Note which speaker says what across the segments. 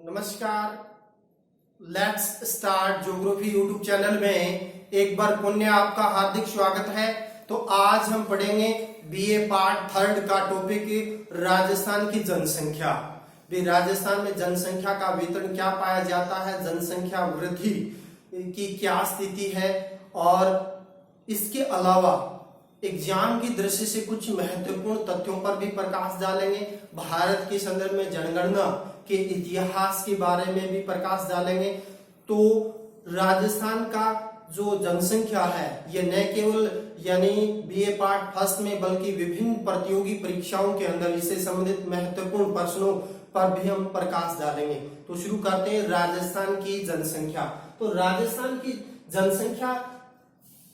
Speaker 1: नमस्कार। Let's start geography YouTube channel में एक बार पुनः आपका हार्दिक स्वागत है। तो आज हम पढ़ेंगे बीए पार्ट थर्ड का टॉपिक राजस्थान की जनसंख्या। भी राजस्थान में जनसंख्या का वितरण क्या पाया जाता है, जनसंख्या वृद्धि की क्या स्थिति है, और इसके अलावा एग्जाम की दृष्टि से कुछ महत्वपूर्ण तथ्यों पर भी प्रकाश डालेंगे। भारत के संदर्भ में जनगणना के इतिहास के बारे में भी प्रकाश डालेंगे। तो राजस्थान का जो जनसंख्या है ये न केवल बीए पार्ट फर्स्ट में बल्कि विभिन्न प्रतियोगी परीक्षाओं के अंदर इससे संबंधित महत्वपूर्ण प्रश्नों पर भी हम प्रकाश डालेंगे। तो शुरू करते हैं राजस्थान की जनसंख्या। तो राजस्थान की जनसंख्या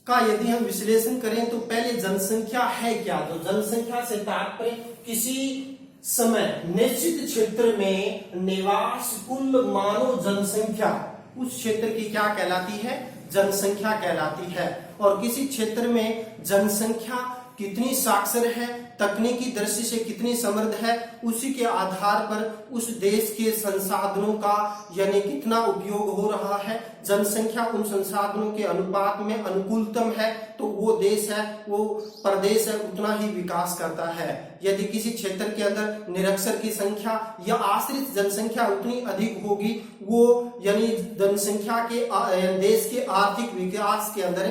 Speaker 1: का यदि हम विश्लेषण करें तो पहले जनसंख्या है क्या। तो जनसंख्या से तात्पर्य किसी समय निश्चित क्षेत्र में निवास कुल मानव जनसंख्या उस क्षेत्र की क्या कहलाती है, जनसंख्या कहलाती है। और किसी क्षेत्र में जनसंख्या कितनी साक्षर है, तकनीकी दृष्टि से कितनी समृद्ध है, उसी के आधार पर उस देश के संसाधनों का कितना उपयोग हो रहा है। जनसंख्या उन संसाधनों के अनुपात में अनुकूलतम है तो वो देश है, वो प्रदेश है, उतना ही विकास करता है। यदि किसी क्षेत्र के अंदर निरक्षर की संख्या या आश्रित जनसंख्या उतनी अधिक होगी, वो जनसंख्या के देश के आर्थिक विकास के अंदर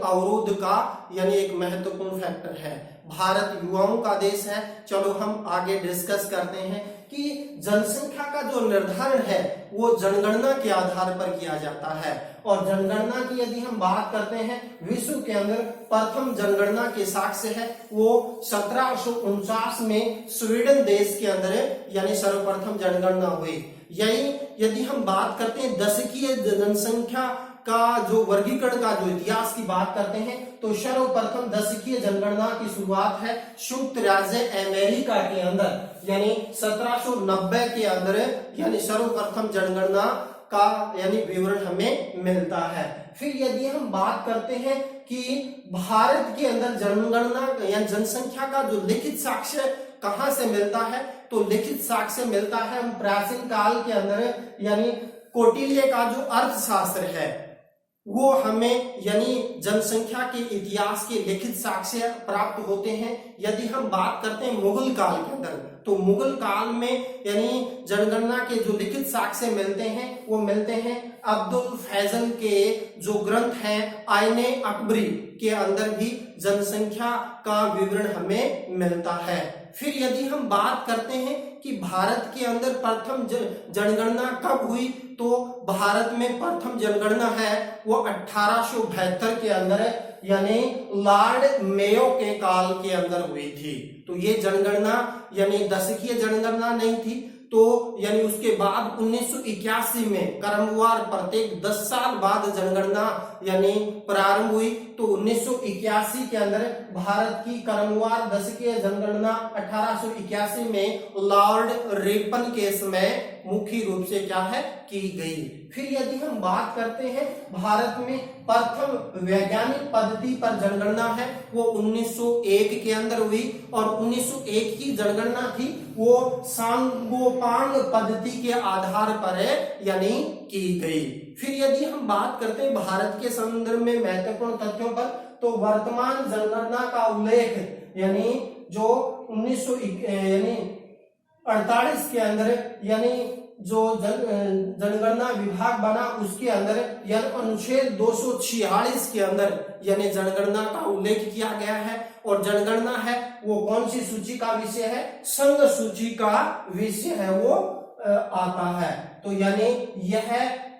Speaker 1: अवरोध का एक महत्वपूर्ण फैक्टर है। भारत युवाओं का देश है। चलो हम आगे डिस्कस करते हैं कि जनसंख्या का जो निर्धारण है वो जनगणना के आधार पर किया जाता है। और जनगणना की यदि हम बात करते हैं, विश्व के अंदर प्रथम जनगणना के साक्ष्य है वो 1749 में स्वीडन देश के अंदर सर्वप्रथम जनगणना हुई। यदि हम बात करते हैं दशकीय जनसंख्या का जो वर्गीकरण का जो इतिहास की बात करते हैं तो सर्वप्रथम दशकीय जनगणना की शुरुआत है संयुक्त राज्य अमेरिका के अंदर 1790 के अंदर सर्वप्रथम जनगणना का विवरण हमें मिलता है। फिर यदि हम बात करते हैं कि भारत के अंदर जनगणना जनसंख्या का जो लिखित साक्ष्य कहां से मिलता है, तो लिखित साक्ष्य मिलता है हम प्राचीन काल के अंदर कौटिल्य का जो अर्थशास्त्र है वो हमें जनसंख्या के इतिहास के लिखित साक्ष्य प्राप्त होते हैं। यदि हम बात करते हैं मुगल काल के अंदर, तो मुगल काल में जनगणना के जो लिखित साक्ष्य मिलते हैं वो मिलते हैं अब्दुल फैजल के जो ग्रंथ हैं आईने अकबरी के अंदर भी जनसंख्या का विवरण हमें मिलता है। फिर यदि हम बात करते हैं कि भारत के अंदर प्रथम जनगणना कब हुई, तो भारत में प्रथम जनगणना है वो 1872 के अंदर लॉर्ड मेयो के काल के अंदर हुई थी। तो ये जनगणना दशकीय जनगणना नहीं थी। तो उसके बाद 1981 में क्रमवार प्रत्येक 10 साल बाद जनगणना प्रारंभ हुई। तो 1981 के अंदर भारत की क्रमवार दशकीय जनगणना 1881 में लॉर्ड रिपन के समय मुख्य रूप से क्या है की गई। फिर यदि हम बात करते हैं भारत में प्रथम वैज्ञानिक पद्धति पर जनगणना है वो 1901 के अंदर हुई। और 1901 की जनगणना थी वो सांगोपांग पद्धति के आधार पर की गई। फिर यदि हम बात करते हैं भारत के संदर्भ में महत्वपूर्ण तथ्यों पर, तो वर्तमान जनगणना का उल्लेख जो 1948 के अंदर जो जनगणना विभाग बना उसके अंदर अनुच्छेद 246 के अंदर जनगणना का उल्लेख किया गया है। और जनगणना है वो कौन सी सूची का विषय है, संघ सूची का विषय है वो आता है। तो यह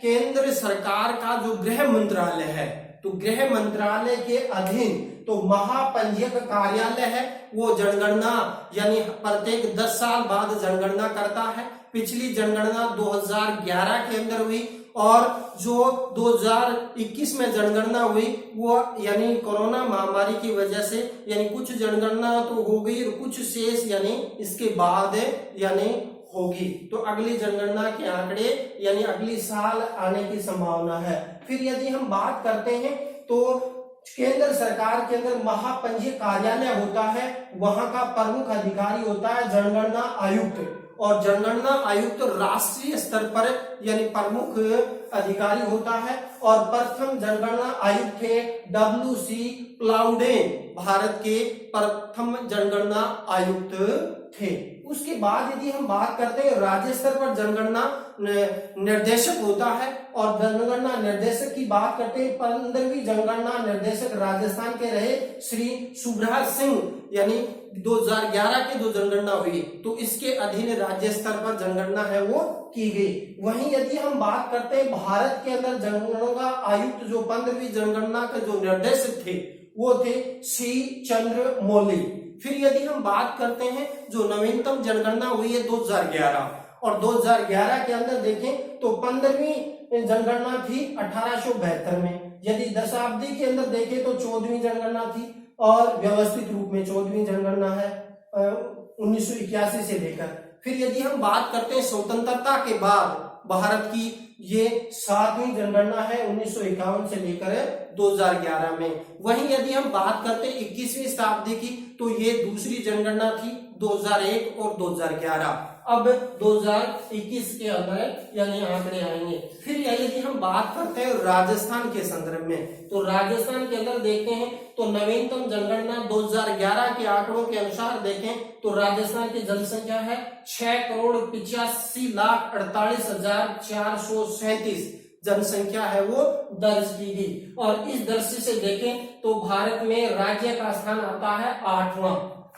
Speaker 1: केंद्र सरकार का जो गृह मंत्रालय है, तो गृह मंत्रालय के अधीन तो महापंजीयक कार्यालय है वो जनगणना प्रत्येक 10 साल बाद जनगणना करता है। पिछली जनगणना 2011 के अंदर हुई और जो 2021 में जनगणना हुई वो कोरोना महामारी की वजह से कुछ जनगणना तो हो गई और कुछ शेष इसके बाद होगी। तो अगली जनगणना के आंकड़े अगली साल आने की संभावना है। फिर यदि हम बात करते हैं तो केंद्र सरकार के अंदर महापंजीयक कार्यालय होता है, वहां का प्रमुख अधिकारी होता है जनगणना आयुक्त। और जनगणना आयुक्त राष्ट्रीय स्तर पर यानी प्रमुख अधिकारी होता है। और प्रथम जनगणना आयुक्त थे WC प्लाउडेन, भारत के प्रथम जनगणना आयुक्त थे। उसके बाद यदि हम बात करते हैं राज्य स्तर पर जनगणना निर्देशक होता है, और जनगणना निर्देशक की बात करते हैं 15वीं जनगणना निर्देशक राजस्थान के रहे श्री सुभ्राज सिंह, यानी 2011 के जो जनगणना हुई तो इसके अधीन राज्य स्तर पर जनगणना है वो की गई। वहीं यदि हम बात करते हैं भारत के अंदर जनगणना आयुक्त जो 15वीं जनगणना के जो निर्देशक थे वो थे श्री चंद्र मौली। फिर यदि हम बात करते हैं जो नवीनतम जनगणना हुई है 2011, और 2011 के अंदर देखें तो 15वीं जनगणना थी 1872 में। यदि दशाब्दी के अंदर देखें तो 14वीं जनगणना थी, और व्यवस्थित रूप में 14वीं जनगणना है 1981 से लेकर। फिर यदि हम बात करते हैं स्वतंत्रता के बाद भारत की, ये 7वीं जनगणना है 1951 से लेकर 2011 में। वहीं यदि हम बात करते हैं 21वीं शताब्दी की तो ये दूसरी जनगणना थी 2001 और 2011। अब 2021 के अंदर यानी आंकड़े आएंगे। फिर यदि हम बात करते हैं राजस्थान के संदर्भ में, तो राजस्थान के अंदर देखते हैं तो नवीनतम जनगणना 2011 के आंकड़ों के अनुसार देखें तो राजस्थान की जनसंख्या है 6,85,48,437 जनसंख्या है वो दर्ज की गई। और इस दृष्टि से देखें तो भारत में राज्य का स्थान आता है 8वां।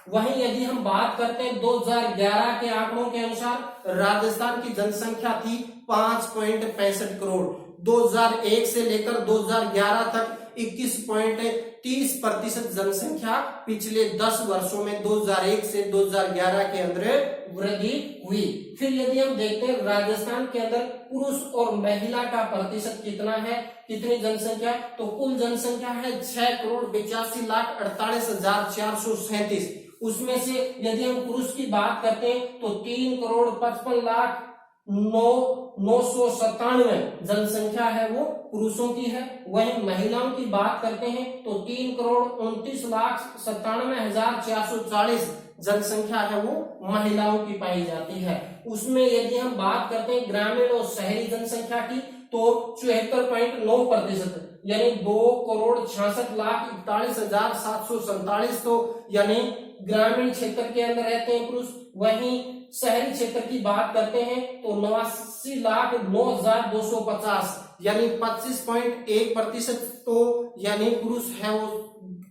Speaker 1: वहीं यदि हम बात करते हैं 2011 के आंकड़ों के अनुसार राजस्थान की जनसंख्या थी 5.65 करोड़। 2001 से लेकर 2011 तक 21.30% जनसंख्या पिछले 10 वर्षों में 2001 से 2011 के अंदर वृद्धि हुई। फिर यदि हम देखते हैं राजस्थान के अंदर पुरुष और महिला का प्रतिशत कितना है, कितनी जनसंख्या, तो कुल जनसंख्या है 6,85,48,437। उसमें से यदि हम पुरुष की बात करते हैं तो 3,55,09,997 जनसंख्या है वो पुरुषों की है। वहीं महिलाओं की बात करते हैं तो 3,29,97,440 जनसंख्या है वो महिलाओं की पाई जाती है। उसमें यदि हम बात करते हैं ग्रामीण और शहरी जनसंख्या की तो 74.9%, यानी 2,66,41,747 तो यानी ग्रामीण क्षेत्र के अंदर रहते हैं पुरुष। वहीं शहरी क्षेत्र की बात करते हैं तो 89,09,250 यानी 25.1% तो यानी पुरुष है वो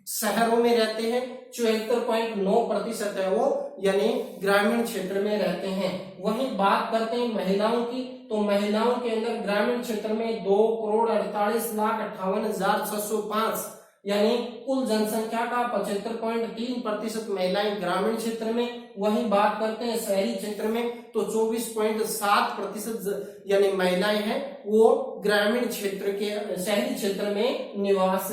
Speaker 1: शहरों में रहते हैं, 74.9% है वो यानी ग्रामीण क्षेत्र में रहते हैं। वहीं बात करते हैं महिलाओं की तो महिलाओं के अंदर ग्रामीण क्षेत्र में 2,48,58,605 यानी कुल जनसंख्या का 75.3% महिलाएं ग्रामीण क्षेत्र में। वहीं बात करते हैं शहरी क्षेत्र में तो 24.7% यानी महिलाएं हैं वो ग्रामीण क्षेत्र के शहरी क्षेत्र में निवास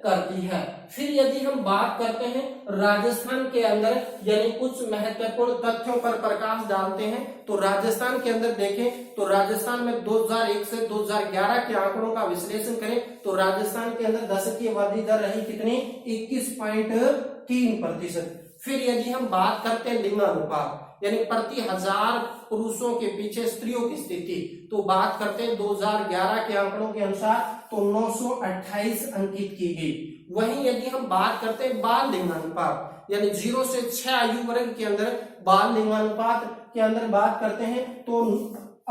Speaker 1: करती है। फिर यदि हम बात करते हैं राजस्थान के अंदर यानी कुछ महत्वपूर्ण तथ्यों पर प्रकाश डालते हैं तो राजस्थान के अंदर देखें तो राजस्थान में 2001 से 2011 के आंकड़ों का विश्लेषण करें तो राजस्थान के अंदर दशकीय वृद्धि दर रही कितनी 21.3%। फिर यदि हम बात करते हैं लिंगानुपात यानी प्रति 1000 पुरुषों के पीछे स्त्रियों की स्थिति तो बात करते हैं 2011 के आंकड़ों के अनुसार तो 928 अंकित की गई। वहीं यदि हम बात करते हैं बाल लिंगानुपात यानी 0 से 6 आयु वर्ग के अंदर बाल लिंगानुपात के अंदर बात करते हैं तो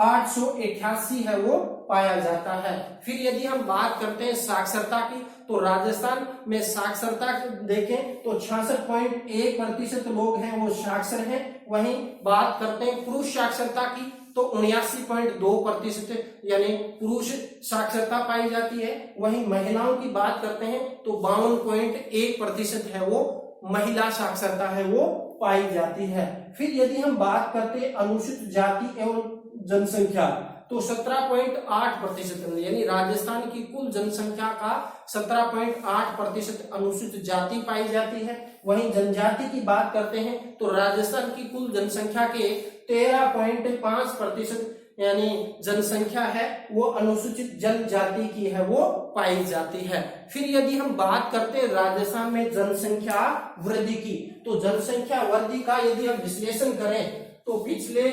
Speaker 1: 888 है वो पाया जाता है। फिर यदि हम बात करते हैं साक्षरता की तो राजस्थान में साक्षरता देखें तो 66.1% लोग हैं वो साक्षर हैं। वहीं बात करते हैं पुरुष साक्षरता की तो 79.2% यानी पुरुष साक्षरता पाई जाती है। वहीं महिलाओं की बात करते हैं तो 52.1% है वो महिला साक्षरता है वो पाई जाती है। फिर यदि हम बात करते हैं अनुसूचित जाति एवं जनसंख्या तो 17.8% यानी राजस्थान की कुल जनसंख्या का 17.8% अनुसूचित जाति पाई जाती है। वहीं जनजाति की बात करते हैं तो राजस्थान की कुल जनसंख्या के 13.5% यानी जनसंख्या है वो अनुसूचित जनजाति की है वो पाई जाती है। फिर यदि हम बात करते हैं राजस्थान में जनसंख्या वृद्धि की तो जनसंख्या वृद्धि का यदि हम विश्लेषण करें तो पिछले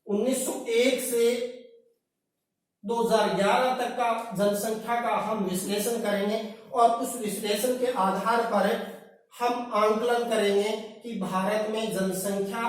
Speaker 1: 1901 से 2011 तक का जनसंख्या का हम विश्लेषण करेंगे और उस विश्लेषण के आधार पर हम आंकलन करेंगे कि भारत में जनसंख्या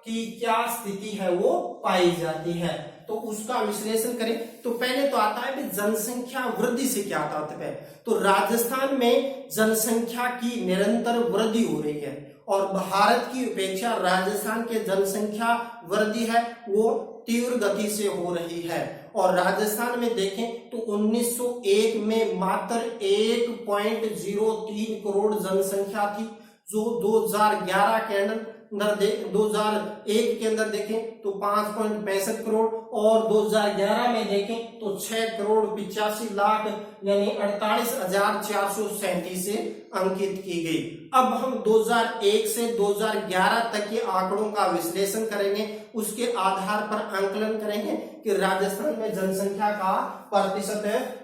Speaker 1: की क्या स्थिति है वो पाई जाती है। तो उसका विश्लेषण करें तो पहले तो आता है कि जनसंख्या वृद्धि से क्या तात्पर्य है। तो राजस्थान में जनसंख्या की निरंतर वृद्धि हो रही है और भारत की अपेक्षा राजस्थान के जनसंख्या वृद्धि है वो तीव्र गति से हो रही है। और राजस्थान में देखें तो 1901 में मात्र 1.03 करोड़ जनसंख्या थी, जो 2011 के अंदर 2001 के अंदर देखें तो 5.65 करोड़ और 2011 में देखें तो 6 करोड़ 85 लाख यानी 48,437 से अंकित की गई। अब हम 2001 से 2011 तक के आंकड़ों का विश्लेषण करेंगे, उसके आधार पर आंकलन करेंगे कि राजस्थान में जनसंख्या का प्रतिशत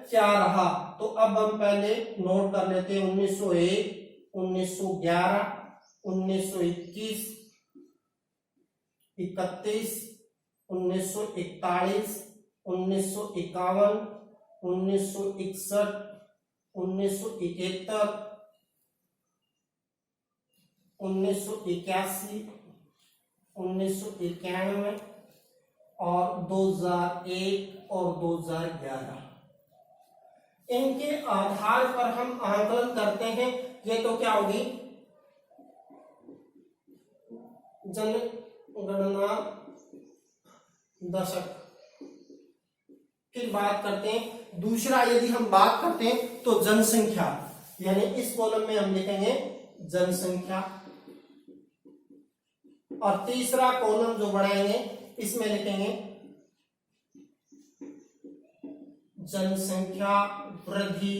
Speaker 1: क्या रहा। तो अब हम पहले नोट कर लेते हैं 1901, 1911, 1921, 31, 1941, 1951, 1961, 1971, 1981, 1991 और 2001 और 2011। इनके आधार पर हम आंकलन करते हैं। ये तो क्या होगी जनगणना दशक। फिर बात करते हैं दूसरा, यदि हम बात करते हैं तो जनसंख्या, यानी इस कॉलम में हम लिखेंगे जनसंख्या और तीसरा कॉलम जो बढ़ाएंगे इसमें लिखेंगे जनसंख्या वृद्धि,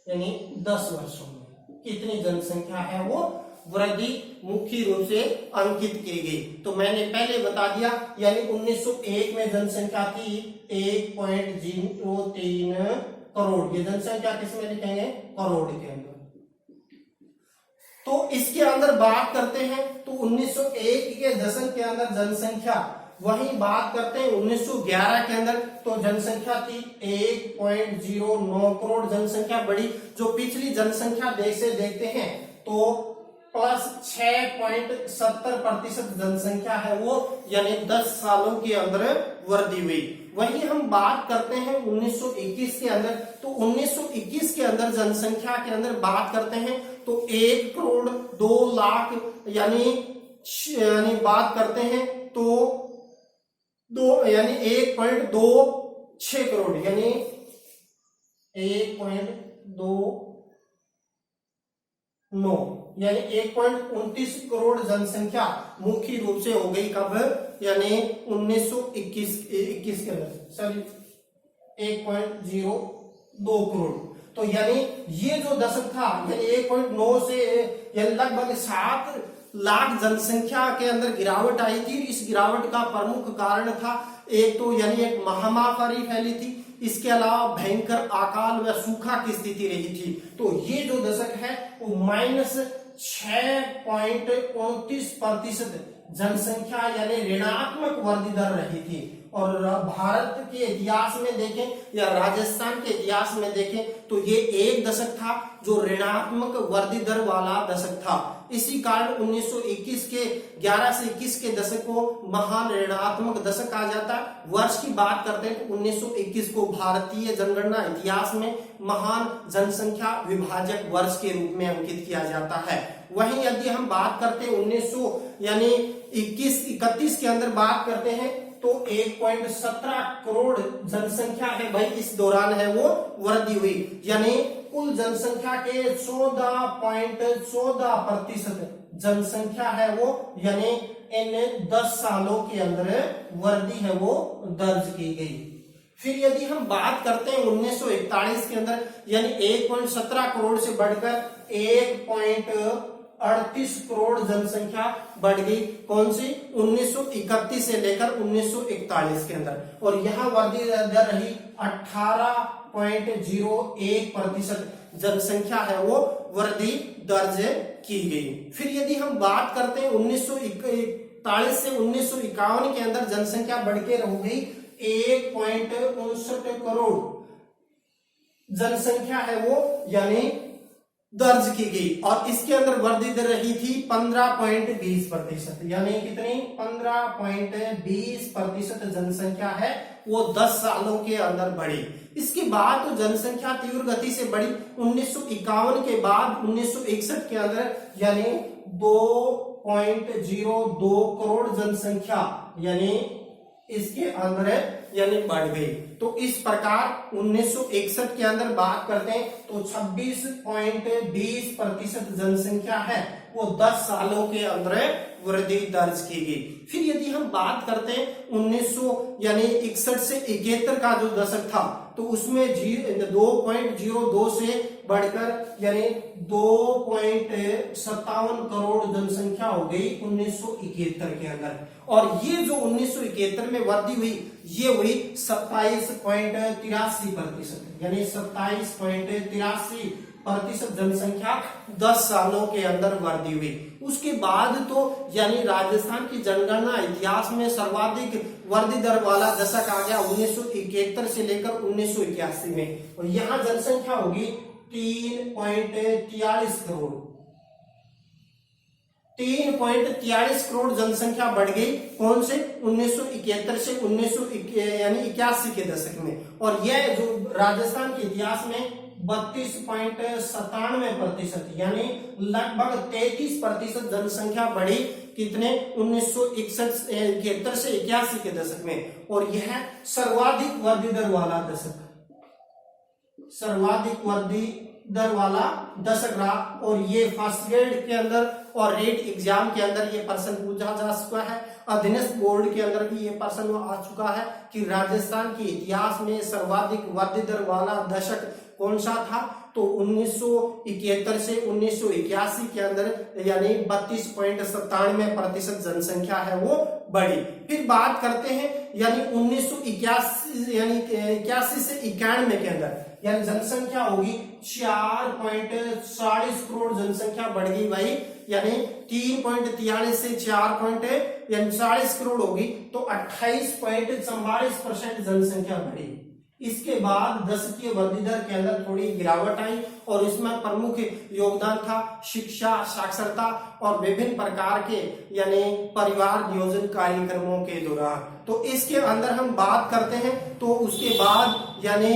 Speaker 1: यानी 10 वर्षों में कितनी जनसंख्या है वो वृद्धि मुख्य रूप से अंकित की गई। तो मैंने पहले बता दिया, यानी 1901 में जनसंख्या थी 1.03 करोड़। ये जनसंख्या किसमें लिखेंगे करोड़ के अंदर। तो इसके अंदर बात करते हैं तो 1901 के दशक के अंदर जनसंख्या, वही बात करते हैं 1911 के अंदर तो जनसंख्या थी 1.09 करोड़ जनसंख्या बढ़ी। जो पिछली जनसंख्या देश से देखते हैं तो प्लस 6.70% जनसंख्या है वो, यानी 10 सालों के अंदर वृद्धि हुई। वहीं हम बात करते हैं 1921 के अंदर, तो 1921 के अंदर जनसंख्या के अंदर बात करते हैं तो 1 करोड़ 2 लाख यानी बात करते हैं तो 1.26 करोड़ यानी 1.29 यानी 1.29 करोड़ जनसंख्या मुख्य रूप से हो गई कब, यानी 1921 के अंदर, सॉरी 1.02 करोड़। तो यानी ये जो दशक था यानी 1.9 से यानी लगभग 7 लाख जनसंख्या के अंदर गिरावट आई थी। इस गिरावट का प्रमुख कारण था एक तो यानी एक महामारी फैली थी, इसके अलावा भयंकर अकाल व सूखा की स्थिति रही थी। तो ये जो दशक है वो -6.29% जनसंख्या यानी ऋणात्मक वृद्धि दर रही थी। और भारत के इतिहास में देखें या राजस्थान के इतिहास में देखें तो ये एक दशक था जो ऋणात्मक वृद्धि दर वाला दशक था। इसी कारण 1921 के 11 से 21 के दशक को महान ऋणात्मक दशक कहा जाता है। वर्ष की बात करते हैं तो 1921 को भारतीय जनगणना इतिहास में महान जनसंख्या विभाजक वर्ष के रूप में अंकित किया जाता है। वहीं यदि हम बात करते हैं 1900 यानी 21-31 के अंदर बात करते हैं तो 1.17 करोड़ जनसंख्या है भाई, इस दौरान है वो वृद्धि हुई, यानी कुल जनसंख्या के 14.14% जनसंख्या है वो, यानी इन 10 सालों के अंदर वृद्धि है वो दर्ज की गई। फिर यदि हम बात करते हैं 1941 के अंदर यानी 1.17 करोड़ से बढ़कर 1.38 करोड़ जनसंख्या बढ़ गई। कौन सी 1931 से लेकर 1941 के अंदर, और यहाँ वृद्धि दर रही 18.01% जनसंख्या है वो वृद्धि दर्ज की गई। फिर यदि हम बात करते हैं 1941 से 1951 के अंदर जनसंख्या बढ़ के हो गई 1.59 करोड़ जनसंख्या है वो यानी दर्ज की गई। और इसके अंदर वृद्धि दर रही थी 15.20%, यानी कितनी 15.20% जनसंख्या है वो 10 सालों के अंदर बढ़ी। इसके बाद तो जनसंख्या तीव्र गति से बढ़ी। 1951 के बाद 1961 के अंदर यानी 2.02 करोड़ जनसंख्या यानी इसके अंदर यानी बढ़ गई। तो इस प्रकार 1961 के अंदर बात करते हैं तो 26.20% जनसंख्या है वो 10 सालों के अंदर वृद्धि दर्ज की गई। फिर यदि हम बात करते हैं 1961 से 71 का जो दशक था तो उसमें 2.02 से बढ़कर यानी 2.57 करोड़ जनसंख्या हो गई 1971 के अंदर। और ये जो 1971 में वृद्धि हुई ये हुई 27.83%, यानी 27.83% जनसंख्या 10 सालों के अंदर वृद्धि हुई। उसके बाद तो यानी राजस्थान की जनगणना इतिहास में सर्वाधिक वृद्धि दर वाला दशक आ गया 1971 से लेकर 1981 में, और यहाँ जनसंख्या होगी 3.43 करोड़। 3.43 करोड़ जनसंख्या बढ़ गई कौन से 1971 से 1981 के दशक में। और यह जो राजस्थान के इतिहास में 32.97% यानी लगभग 33% जनसंख्या बढ़ी कितने 1971 से 81 के दशक में। और यह सर्वाधिक वृद्धि दर वाला दशक, सर्वाधिक वृद्धि दर वाला दशक रहा। और ये फर्स्ट ग्रेड के अंदर और रेट एग्जाम के अंदर ये प्रश्न पूछा जा चुका है। अधीनस्थ बोर्ड के अंदर भी ये प्रश्न आ चुका है कि राजस्थान के इतिहास में सर्वाधिक वृद्धि दर वाला दशक कौन सा था। तो 1971 से 1981 के अंदर यानी 32.97% जनसंख्या है वो बढ़ी। फिर बात करते हैं यानी 1981 से 91 के अंदर यानी जनसंख्या होगी 4.40 करोड़ जनसंख्या बढ़ गई भाई, यानी 3.43 से 4.40 करोड़ होगी तो 28.44% जनसंख्या बढ़ी। इसके बाद दशकीय वृद्धि दर के अंदर थोड़ी गिरावट आई और इसमें प्रमुख योगदान था शिक्षा, साक्षरता और विभिन्न प्रकार के यानी परिवार नियोजन कार्यक्रमों के दौरान। तो इसके अंदर हम बात करते हैं तो उसके बाद यानी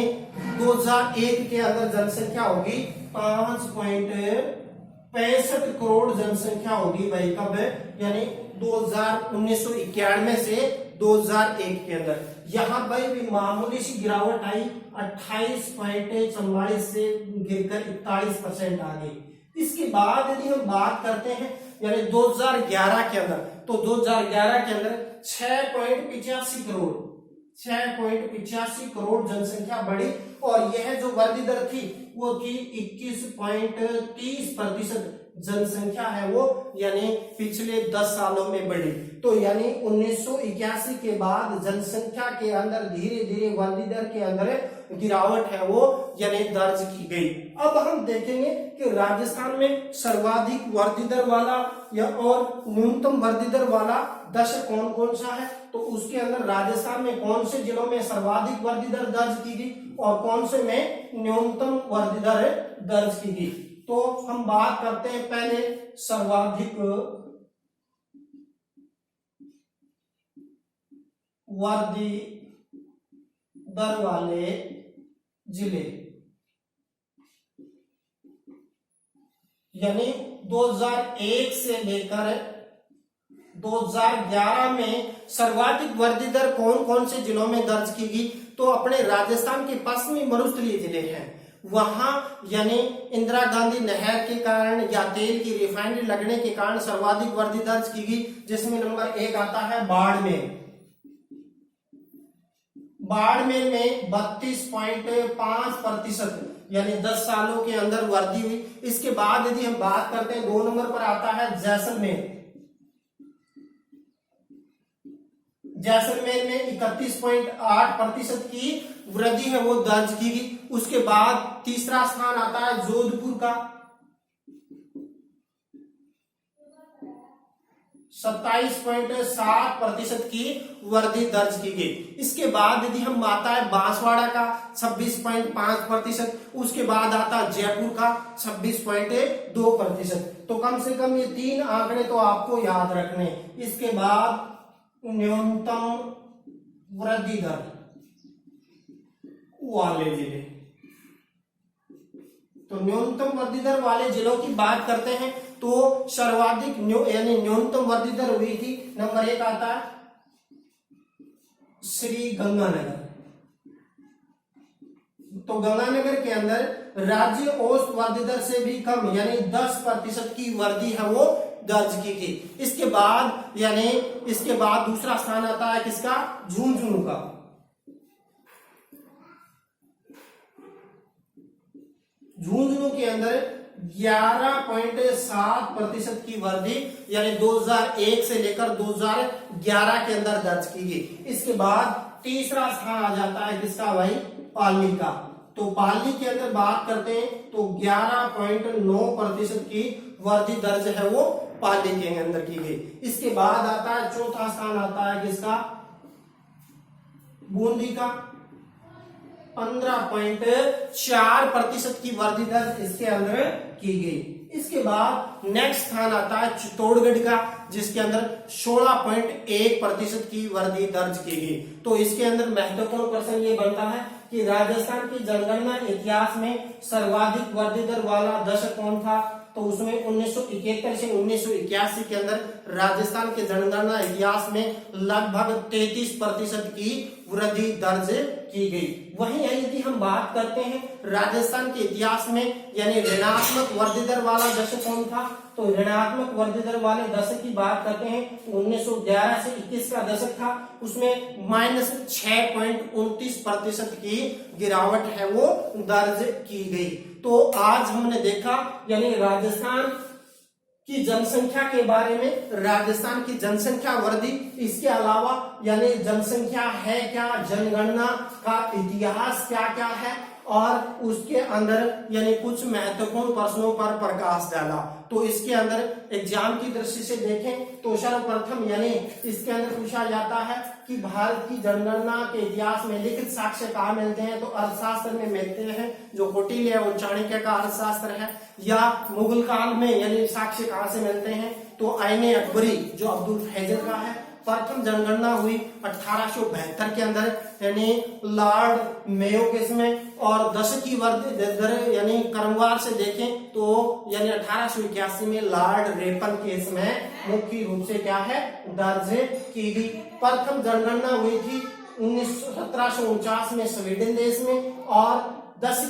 Speaker 1: 2001 के अंदर जनसंख्या होगी 5.65 करोड़ जनसंख्या होगी भाई, कब यानी 1991 से 2001 के अंदर। यहाँ पर भी मामूली सी गिरावट आई 28.44 से गिरकर 41% आ गई। इसके बाद यदि हम बात करते हैं यानी 2011 के अंदर तो 2011 के अंदर 6.85 करोड़ जनसंख्या बढ़ी। और यह जो वृद्धि दर थी वो थी 21.30% जनसंख्या है वो यानी पिछले 10 सालों में बढ़ी। तो यानी 1981 के बाद जनसंख्या के अंदर धीरे धीरे वृद्धि दर के अंदर गिरावट है वो यानी दर्ज की गई। अब हम देखेंगे कि राजस्थान में सर्वाधिक वृद्धि दर वाला या और न्यूनतम वृद्धि दर वाला दशक कौन कौन सा है। तो उसके अंदर राजस्थान में कौन से जिलों में सर्वाधिक वृद्धि दर दर्ज की गई और कौन से में न्यूनतम वृद्धि दर दर्ज की गई। तो हम बात करते हैं पहले सर्वाधिक वृद्धि दर वाले जिले, यानी 2001 से लेकर 2011 में सर्वाधिक वृद्धि दर कौन कौन से जिलों में दर्ज की गई। तो अपने राजस्थान के पश्चिमी मरुस्थलीय जिले हैं वहां यानी इंदिरा गांधी नहर के कारण या तेल की रिफाइनरी लगने के कारण सर्वाधिक वृद्धि दर्ज की गई, जिसमें नंबर 1 आता है बाड़मेर। बाड़मेर में 32.5% यानी 10 सालों के अंदर वृद्धि हुई। इसके बाद यदि हम बात करते हैं 2 नंबर पर आता है जैसलमेर। जैसलमेर में 31.8% की वृद्धि है वो दर्ज की गई। उसके बाद तीसरा स्थान आता है जोधपुर का 27.7% की वृद्धि दर्ज की गई। इसके बाद यदि हम आता है बांसवाड़ा का 26.5%, उसके बाद आता है जयपुर का 26.2%। तो कम से कम ये 3 आंकड़े तो आपको याद रखने। इसके बाद न्यूनतम वृद्धि दर वाले जिले, तो न्यूनतम वृद्धि दर वाले जिलों की बात करते हैं तो सर्वाधिक यानी न्यूनतम वृद्धि दर हुई थी, नंबर 1 आता है श्री गंगानगर। तो गंगानगर के अंदर राज्य औसत वृद्धि दर से भी कम यानी 10% की वृद्धि है वो दर्ज की थी। इसके बाद दूसरा स्थान आता है किसका, झुंझुनू का। झुंझुनू के अंदर 11.7% की वृद्धि यानी 2001 से लेकर 2011 के अंदर दर्ज की गई। इसके बाद तीसरा स्थान आ जाता है किसका भाई, पाली का। तो पाली के अंदर बात करते हैं तो 11.9% की वृद्धि दर्ज है वो पाली के अंदर की गई। इसके बाद आता है चौथा स्थान आता है किसका, बूंदी का। 15.4% की वृद्धि दर इसके अंदर की गई। इसके बाद नेक्स्ट स्थान आता है चित्तौड़गढ़ का, जिसके अंदर 16.1% की वृद्धि दर्ज की गई। तो इसके अंदर महत्वपूर्ण प्रश्न ये बनता है कि राजस्थान की जनगणना इतिहास में सर्वाधिक वृद्धि दर वाला दशक कौन था। तो उसमें 1971 से 1981 के अंदर राजस्थान के जनगणना इतिहास में लगभग 33% की वृद्धि दर्ज की गई। वहीं यदि हम बात करते हैं राजस्थान के इतिहास में यानी ऋणात्मक वृद्धि दर वाला दशक कौन था, तो ऋणात्मक वृद्धि दर वाले दशक की बात करते हैं 1911 से 21 का दशक था। उसमें -6.29% की गिरावट है वो दर्ज की गई। तो आज हमने देखा यानी राजस्थान की जनसंख्या के बारे में, राजस्थान की जनसंख्या वृद्धि, इसके अलावा यानी जनसंख्या है क्या, जनगणना का इतिहास क्या क्या है, और उसके अंदर यानी कुछ महत्वपूर्ण प्रश्नों पर प्रकाश डाला। तो इसके अंदर एग्जाम की दृष्टि से देखें तो सर्वप्रथम यानी इसके अंदर पूछा जाता है कि भारत की जनगणना के इतिहास में लिखित साक्ष्य कहाँ मिलते हैं, तो अर्थशास्त्र में मिलते हैं, जो कौटिल्य और चाणक्य का अर्थशास्त्र है। या मुगल काल में यानी साक्ष्य कहाँ से मिलते हैं, तो आईने अकबरी जो अब्दुल फैजल का है। प्रथम जनगणना हुई 1872 के अंदर यानी लॉर्ड मेयो केस में, और दशक की वृद्धि दर यानी क्रमवार से देखें तो यानी 1881 में लॉर्ड रेपन केस में मुख्य रूप से क्या है दर्ज की गई। प्रथम जनगणना हुई थी 1749 में स्वीडन देश में, और दशक की